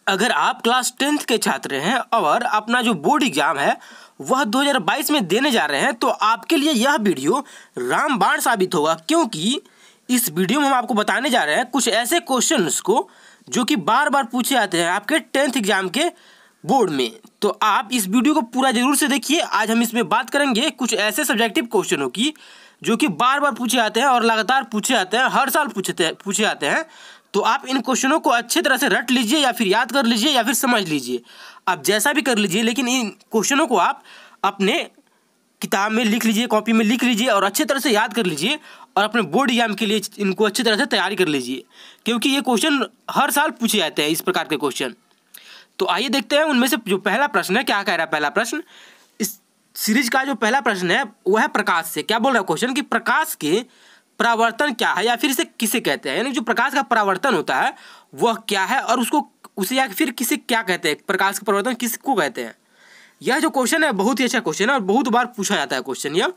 अगर आप class 10th के छात्र हैं और अपना जो बोर्ड एग्जाम है वह 2022 में देने जा रहे हैं तो आपके लिए यह वीडियो रामबाण साबित होगा, क्योंकि इस वीडियो में हम आपको बताने जा रहे हैं कुछ ऐसे क्वेश्चंस को जो कि बार बार पूछे जाते हैं आपके 10th एग्जाम के बोर्ड में। तो आप इस वीडियो को पूरा जरूर से देखिए। आज हम इसमें बात करेंगे कुछ ऐसे सब्जेक्टिव क्वेश्चनों की जो कि बार बार पूछे जाते हैं और लगातार पूछे जाते हैं, हर साल पूछे जाते हैं। तो आप इन क्वेश्चनों को अच्छे तरह से रट लीजिए या फिर याद कर लीजिए या फिर समझ लीजिए, आप जैसा भी कर लीजिए, लेकिन इन क्वेश्चनों को आप अपने किताब में लिख लीजिए, कॉपी में लिख लीजिए और अच्छे तरह से याद कर लीजिए और अपने बोर्ड एग्जाम के लिए इनको अच्छी तरह से तैयारी कर लीजिए, क्योंकि ये क्वेश्चन हर साल पूछे जाते हैं इस प्रकार के क्वेश्चन। तो आइए देखते हैं उनमें से जो पहला प्रश्न है क्या कह रहा है। पहला प्रश्न, इस सीरीज का जो पहला प्रश्न है वह है प्रकाश से। क्या बोल रहा है क्वेश्चन कि प्रकाश के परावर्तन क्या है या फिर इसे किसे कहते हैं, यानी जो प्रकाश का परावर्तन होता है वह क्या है और उसे या फिर किसे क्या कहते हैं, प्रकाश का परावर्तन किसको कहते हैं। यह जो क्वेश्चन है बहुत ही अच्छा क्वेश्चन है और बहुत बार पूछा जाता है क्वेश्चन यह,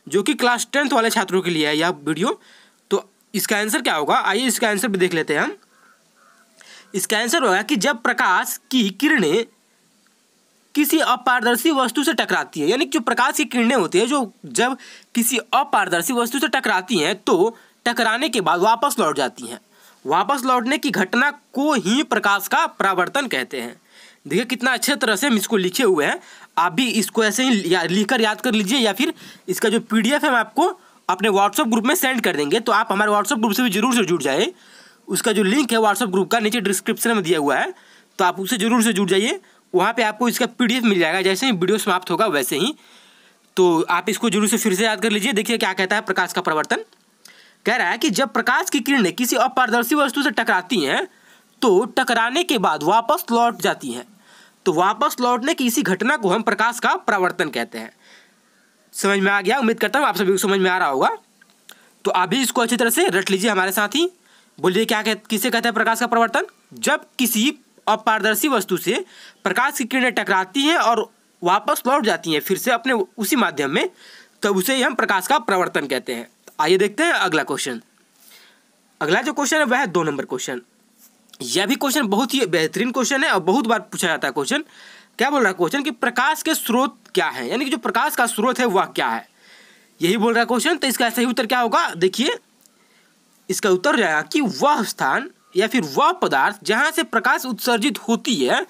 जो कि क्लास 10th वाले छात्रों के लिए है यह वीडियो। तो इसका आंसर क्या होगा, आइए इसका आंसर भी देख लेते हैं हम। इसका आंसर होगा कि जब प्रकाश की किरणें किसी अपारदर्शी वस्तु से टकराती है, यानी जो प्रकाश की किरणें होती है जो जब किसी अपारदर्शी वस्तु से टकराती हैं तो टकराने के बाद वापस लौट जाती हैं। वापस लौटने की घटना को ही प्रकाश का परावर्तन कहते हैं। देखिए कितना अच्छे तरह से हम इसको लिखे हुए हैं, आप भी इसको ऐसे ही लिखकर याद कर लीजिए या फिर इसका जो PDF है हम आपको अपने व्हाट्सएप ग्रुप में सेंड कर देंगे। तो आप हमारे व्हाट्सएप ग्रुप से भी जरूर से जुड़ जाए। उसका जो लिंक है व्हाट्सएप ग्रुप का नीचे डिस्क्रिप्शन में दिया हुआ है, तो आप उससे जरूर से जुड़ जाइए। वहाँ पे आपको इसका PDF मिल जाएगा जैसे ही वीडियो समाप्त होगा वैसे ही। तो आप इसको जरूर से फिर से याद कर लीजिए। देखिए क्या कहता है प्रकाश का परावर्तन। कह रहा है कि जब प्रकाश की किरणें किसी अपारदर्शी वस्तु से टकराती हैं तो टकराने के बाद वापस लौट जाती हैं। तो वापस लौटने की इसी घटना को हम प्रकाश का परावर्तन कहते हैं। समझ में आ गया? उम्मीद करता हूँ आप सभी को समझ में आ रहा होगा। तो आप भी इसको अच्छी तरह से रट लीजिए हमारे साथ ही। बोलिए किसे कहते हैं प्रकाश का परावर्तन। जब किसी अपारदर्शी वस्तु से प्रकाश की किरणें टकराती हैं और वापस लौट जाती हैं फिर से अपने उसी माध्यम में, तब उसे ही हम प्रकाश का परावर्तन कहते हैं। आइए देखते हैं अगला क्वेश्चन। अगला जो क्वेश्चन है वह है 2 नंबर क्वेश्चन। यह भी क्वेश्चन बहुत ही बेहतरीन क्वेश्चन है और बहुत बार पूछा जाता है क्वेश्चन। क्या बोल रहा है क्वेश्चन कि प्रकाश के स्रोत क्या है, यानी कि जो प्रकाश का स्रोत है वह क्या है, यही बोल रहा है क्वेश्चन। तो इसका सही उत्तर क्या होगा, देखिए इसका उत्तर रहेगा कि वह स्थान या फिर वह पदार्थ जहां से प्रकाश उत्सर्जित होती है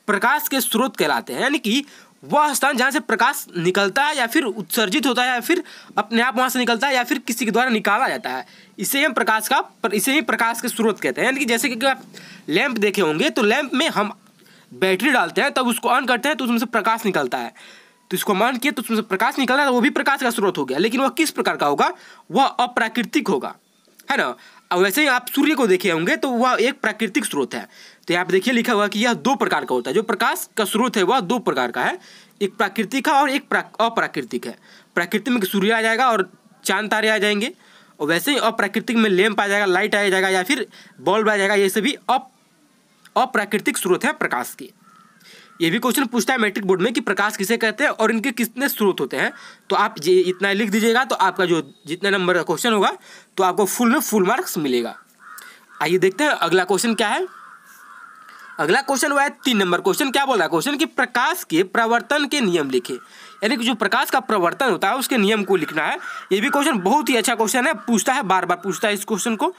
प्रकाश के स्रोत कहलाते हैं। यानी कि वह स्थान जहां से प्रकाश निकलता है या फिर उत्सर्जित होता है या फिर अपने आप वहां से निकलता है या फिर किसी के द्वारा निकाला जाता है, इसे हम इसे ही प्रकाश के स्रोत कहते हैं। यानी कि जैसे कि आप लैंप देखे होंगे तो लैंप में हम बैटरी डालते हैं तब उसको ऑन करते हैं तो उसमें से प्रकाश निकलता है। तो इसको ऑन किया तो उसमें से प्रकाश निकल रहा है, वो भी प्रकाश का स्रोत हो गया। लेकिन वह किस प्रकार का होगा, वह अप्राकृतिक होगा, है ना। अब वैसे ही आप सूर्य को देखे होंगे तो वह एक प्राकृतिक स्रोत है। तो यहाँ पे देखिए लिखा हुआ कि यह 2 प्रकार का होता है। जो प्रकाश का स्रोत है वह 2 प्रकार का है, एक प्राकृतिक है और एक अप्राकृतिक है। प्राकृतिक में सूर्य आ जाएगा और चांद तारे आ जाएंगे, और वैसे ही अप्राकृतिक में लैंप आ जाएगा, लाइट आ जाएगा या फिर बल्ब आ जाएगा। ये सभी अप्राकृतिक स्रोत है प्रकाश के। ये भी क्वेश्चन पूछता है मैट्रिक बोर्ड में कि प्रकाश किसे कहते हैं और इनके कितने स्रोत होते हैं। तो आप ये इतना लिख दीजिएगा तो आपका जो जितने नंबर का क्वेश्चन होगा तो आपको फुल मार्क्स मिलेगा। आइए देखते हैं अगला क्वेश्चन क्या है। अगला क्वेश्चन हुआ है 3 नंबर क्वेश्चन। क्या बोल रहा है क्वेश्चन कि प्रकाश के प्रवर्तन के नियम लिखे, यानी कि जो प्रकाश का प्रवर्तन होता है उसके नियम को लिखना है। ये भी क्वेश्चन बहुत ही अच्छा क्वेश्चन है, पूछता है बार बार पूछता है इस क्वेश्चन को,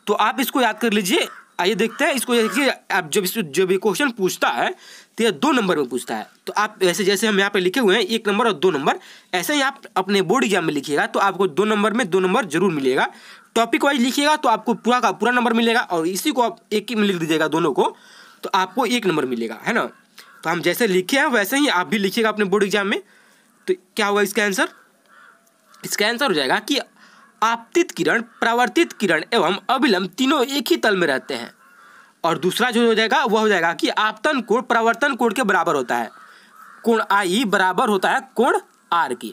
तो आप इसको याद कर लीजिए। आइए देखते हैं इसको। देखिए आप जब ये क्वेश्चन पूछता है तो यह 2 नंबर में पूछता है। तो आप ऐसे जैसे हम यहाँ पे लिखे हुए हैं 1 नंबर और 2 नंबर, ऐसे ही आप अपने बोर्ड एग्जाम में लिखिएगा तो आपको 2 नंबर में 2 नंबर जरूर मिलेगा। टॉपिक वाइज लिखिएगा तो आपको पूरा का पूरा नंबर मिलेगा, और इसी को आप एक ही में लिख दीजिएगा दोनों को तो आपको 1 नंबर मिलेगा, है ना। तो हम जैसे लिखे हैं वैसे ही आप भी लिखिएगा अपने बोर्ड एग्जाम में। तो क्या हुआ इसका आंसर, इसका आंसर हो जाएगा कि आपतित किरण, परावर्तित किरण एवं अभिलंब तीनों एक ही तल में रहते हैं। और दूसरा जो हो जाएगा वह हो जाएगा कि आपतन कोण परावर्तन कोण के बराबर होता है। कोण I बराबर होता है कोण R के।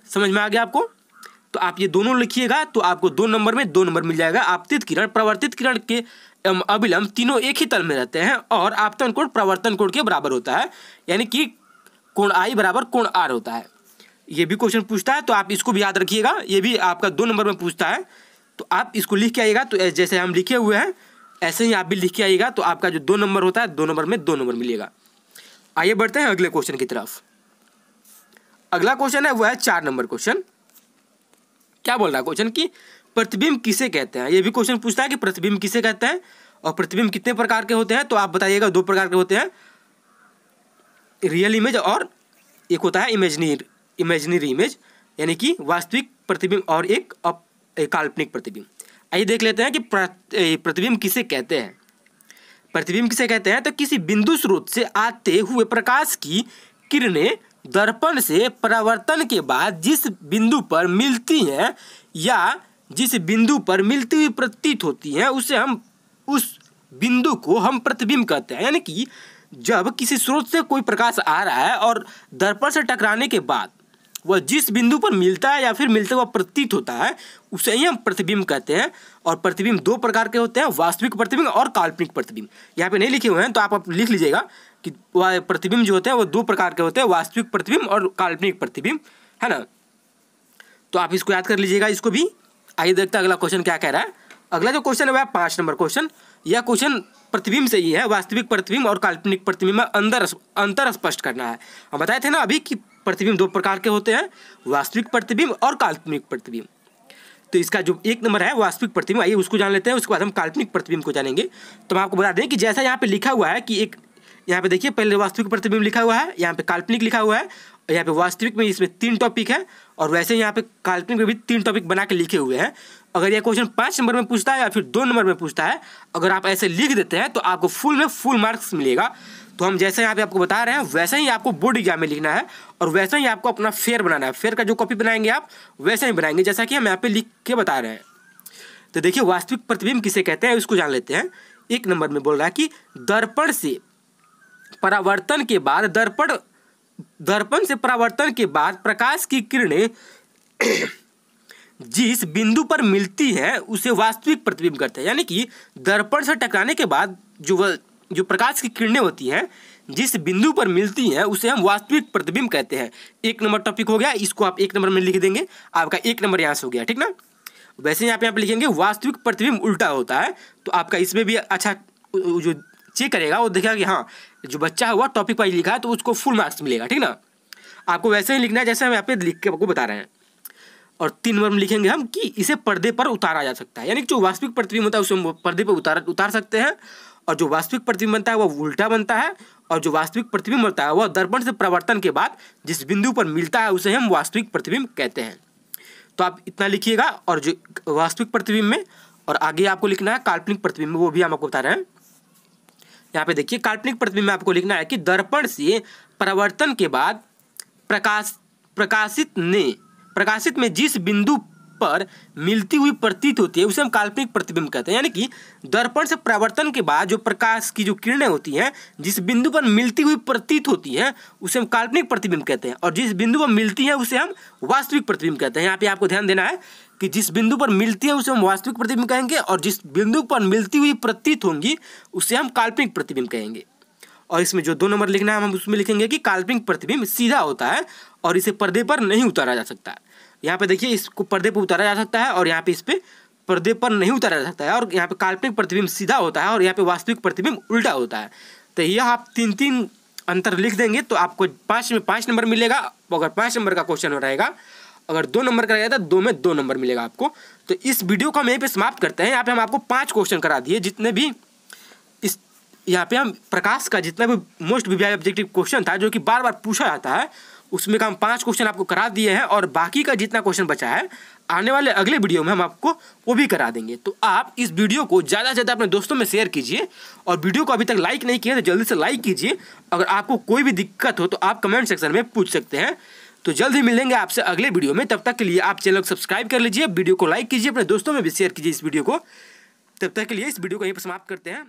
समझ में आ गया आपको। तो आप ये दोनों लिखिएगा तो आपको 2 नंबर में 2 नंबर मिल जाएगा। आपतित किरण, परावर्तित किरण के एवं अभिलंब तीनों एक ही तल में रहते हैं और आपतन कोण परावर्तन कोण के बराबर होता है, यानी कि कोण I बराबर कोण R होता है। ये भी क्वेश्चन पूछता है तो आप इसको भी याद रखिएगा। ये भी आपका 2 नंबर में पूछता है तो आप इसको लिख के आइएगा। तो जैसे हम लिखे हुए हैं ऐसे ही आप भी लिख के आइएगा, तो आपका जो 2 नंबर होता है 2 नंबर में 2 नंबर मिलेगा। आइए बढ़ते हैं अगले क्वेश्चन की तरफ। अगला क्वेश्चन है वो है 4 नंबर क्वेश्चन। क्या बोल रहा है क्वेश्चन कि प्रतिबिंब किसे कहते हैं। ये भी क्वेश्चन पूछता है कि प्रतिबिंब किसे कहते हैं और प्रतिबिंब कितने प्रकार के होते हैं। तो आप बताइएगा 2 प्रकार के होते हैं, रियल इमेज और एक होता है इमेजिनरी इमेज, यानी कि वास्तविक प्रतिबिंब और एक काल्पनिक प्रतिबिंब। आइए देख लेते हैं कि प्रतिबिंब किसे कहते हैं। प्रतिबिंब किसे कहते हैं तो किसी बिंदु स्रोत से आते हुए प्रकाश की किरणें दर्पण से परावर्तन के बाद जिस बिंदु पर मिलती हैं या जिस बिंदु पर मिलती हुई प्रतीत होती हैं उस बिंदु को हम प्रतिबिंब कहते हैं। यानी कि जब किसी स्रोत से कोई प्रकाश आ रहा है और दर्पण से टकराने के बाद वह जिस बिंदु पर मिलता है या फिर मिलते हुआ प्रतीत होता है उसे ही हम प्रतिबिंब कहते हैं। और प्रतिबिंब 2 प्रकार के होते हैं, वास्तविक प्रतिबिंब और काल्पनिक प्रतिबिंब। यहाँ पे नहीं लिखे हुए हैं तो आप लिख लीजिएगा कि वह प्रतिबिंब जो होते हैं वो 2 प्रकार के होते हैं, वास्तविक प्रतिबिंब और काल्पनिक प्रतिबिंब, है ना। तो आप इसको याद कर लीजिएगा इसको भी। आइए देखते हैं अगला क्वेश्चन क्या कह रहा है। अगला जो क्वेश्चन है वह 5 नंबर क्वेश्चन। यह क्वेश्चन प्रतिबिंब से ही है, वास्तविक प्रतिबिंब और काल्पनिक प्रतिबिंब में अंतर स्पष्ट करना है। हम बताए थे ना अभी कि प्रतिबिंब 2 प्रकार के होते हैं, वास्तविक प्रतिबिंब और काल्पनिक प्रतिबिंब। तो इसका जो 1 नंबर है वास्तविक प्रतिबिंब, आइए उसको जान लेते हैं, उसके बाद हम काल्पनिक प्रतिबिंब को जानेंगे। तो हम आपको बता दें कि जैसा यहाँ पे लिखा हुआ है कि एक यहाँ पे देखिए पहले वास्तविक प्रतिबिंब लिखा हुआ है, यहाँ पे काल्पनिक लिखा हुआ है, और यहाँ पे वास्तविक में इसमें 3 टॉपिक है और वैसे यहाँ पे काल्पनिक में भी 3 टॉपिक बना के लिखे हुए हैं। अगर यह क्वेश्चन 5 नंबर में पूछता है या फिर 2 नंबर में पूछता है, अगर आप ऐसे लिख देते हैं तो आपको फुल मार्क्स मिलेगा। तो हम जैसे यहाँ पे आपको बता रहे हैं वैसे ही आपको बोर्ड एग्जाम में लिखना है और वैसे ही आपको अपना फेयर बनाना है। फेयर का जो कॉपी बनाएंगे आप वैसे ही बनाएंगे जैसा कि हम यहाँ पे लिख के बता रहे हैं। तो देखिए वास्तविक प्रतिबिंब किसे कहते हैं उसको जान लेते हैं। 1 नंबर में बोल रहा है कि दर्पण से परावर्तन के बाद दर्पण से परावर्तन के बाद प्रकाश की किरणें जिस बिंदु पर मिलती है उसे वास्तविक प्रतिबिंब कहते हैं। यानी कि दर्पण से टकराने के बाद जो प्रकाश की किरणें होती हैं जिस बिंदु पर मिलती हैं उसे हम वास्तविक प्रतिबिंब कहते हैं। 1 नंबर टॉपिक हो गया, इसको आप 1 नंबर में लिख देंगे, आपका 1 नंबर यहाँ से हो गया, ठीक ना। वैसे यहाँ पे लिखेंगे वास्तविक प्रतिबिंब उल्टा होता है, तो आपका इसमें भी अच्छा जो चेक करेगा वो देखेगा कि हाँ जो बच्चा हुआ टॉपिक वाइज लिखा है तो उसको फुल मार्क्स मिलेगा, ठीक ना। आपको वैसे ही लिखना है जैसे हम यहाँ पे लिख के आपको बता रहे हैं। और 3 नंबर में लिखेंगे हम कि इसे पर्दे पर उतारा जा सकता है। यानी कि जो वास्तविक प्रतिबिंब होता है उसे हम पर्दे पर उतार सकते हैं, और जो वास्तविक प्रतिबिंब बनता है वह उल्टा बनता है, और जो वास्तविक प्रतिबिंब होता है वह दर्पण से परावर्तन के बाद जिस बिंदु पर मिलता है उसे हम वास्तविक प्रतिबिंब कहते हैं। तो आप इतना लिखिएगा। और जो वास्तविक प्रतिबिंब में और आगे आपको लिखना है काल्पनिक प्रतिबिंब, वो भी हम आपको बता रहे हैं। यहाँ पे देखिए काल्पनिक प्रतिबिंब में आपको लिखना है कि दर्पण से परावर्तन के बाद प्रकाशित में जिस बिंदु पर मिलती हुई प्रतीत होती है उसे हम काल्पनिक प्रतिबिंब कहते हैं। यानी कि दर्पण से परावर्तन के बाद जो प्रकाश की जो किरणें होती हैं जिस बिंदु पर मिलती हुई प्रतीत होती हैं उसे हम काल्पनिक प्रतिबिंब कहते हैं, और जिस बिंदु पर मिलती है उसे हम वास्तविक प्रतिबिंब कहते हैं। यहाँ पे आपको ध्यान देना है कि जिस बिंदु पर मिलती है उसे हम वास्तविक प्रतिबिंब कहेंगे, और जिस बिंदु पर मिलती हुई प्रतीत होंगी उसे हम काल्पनिक प्रतिबिंब कहेंगे। और इसमें जो 2 नंबर लिखना है हम उसमें लिखेंगे कि काल्पनिक प्रतिबिंब सीधा होता है और इसे पर्दे पर नहीं उतारा जा सकता। यहाँ पे देखिए इसको पर्दे पर उतारा जा सकता है और यहाँ पे इस पे पर्दे पर नहीं उतारा जा सकता है, और यहाँ पे काल्पनिक प्रतिबिंब सीधा होता है और यहाँ पे वास्तविक प्रतिबिंब उल्टा होता है। तो यह आप 3 अंतर लिख देंगे तो आपको 5 में 5 नंबर मिलेगा। अगर 5 नंबर का क्वेश्चन रहेगा, अगर 2 नंबर का रहेगा तो 2 में 2 नंबर मिलेगा आपको। तो इस वीडियो को हम यहीं पे समाप्त करते हैं। यहाँ पे हम आपको 5 क्वेश्चन करा दिए, जितने भी इस यहाँ पे हम प्रकाश का जितना भी मोस्ट वीवीआई ऑब्जेक्टिव क्वेश्चन था जो कि बार बार पूछा जाता है उसमें का हम 5 क्वेश्चन आपको करा दिए हैं, और बाकी का जितना क्वेश्चन बचा है आने वाले अगले वीडियो में हम आपको वो भी करा देंगे। तो आप इस वीडियो को ज़्यादा से ज़्यादा अपने दोस्तों में शेयर कीजिए, और वीडियो को अभी तक लाइक नहीं किया तो जल्दी से लाइक कीजिए। अगर आपको कोई भी दिक्कत हो तो आप कमेंट सेक्शन में पूछ सकते हैं। तो जल्द ही मिलेंगे आपसे अगले वीडियो में, तब तक के लिए आप चैनल को सब्सक्राइब कर लीजिए, वीडियो को लाइक कीजिए, अपने दोस्तों में भी शेयर कीजिए इस वीडियो को। तब तक के लिए इस वीडियो को यहीं पर समाप्त करते हैं।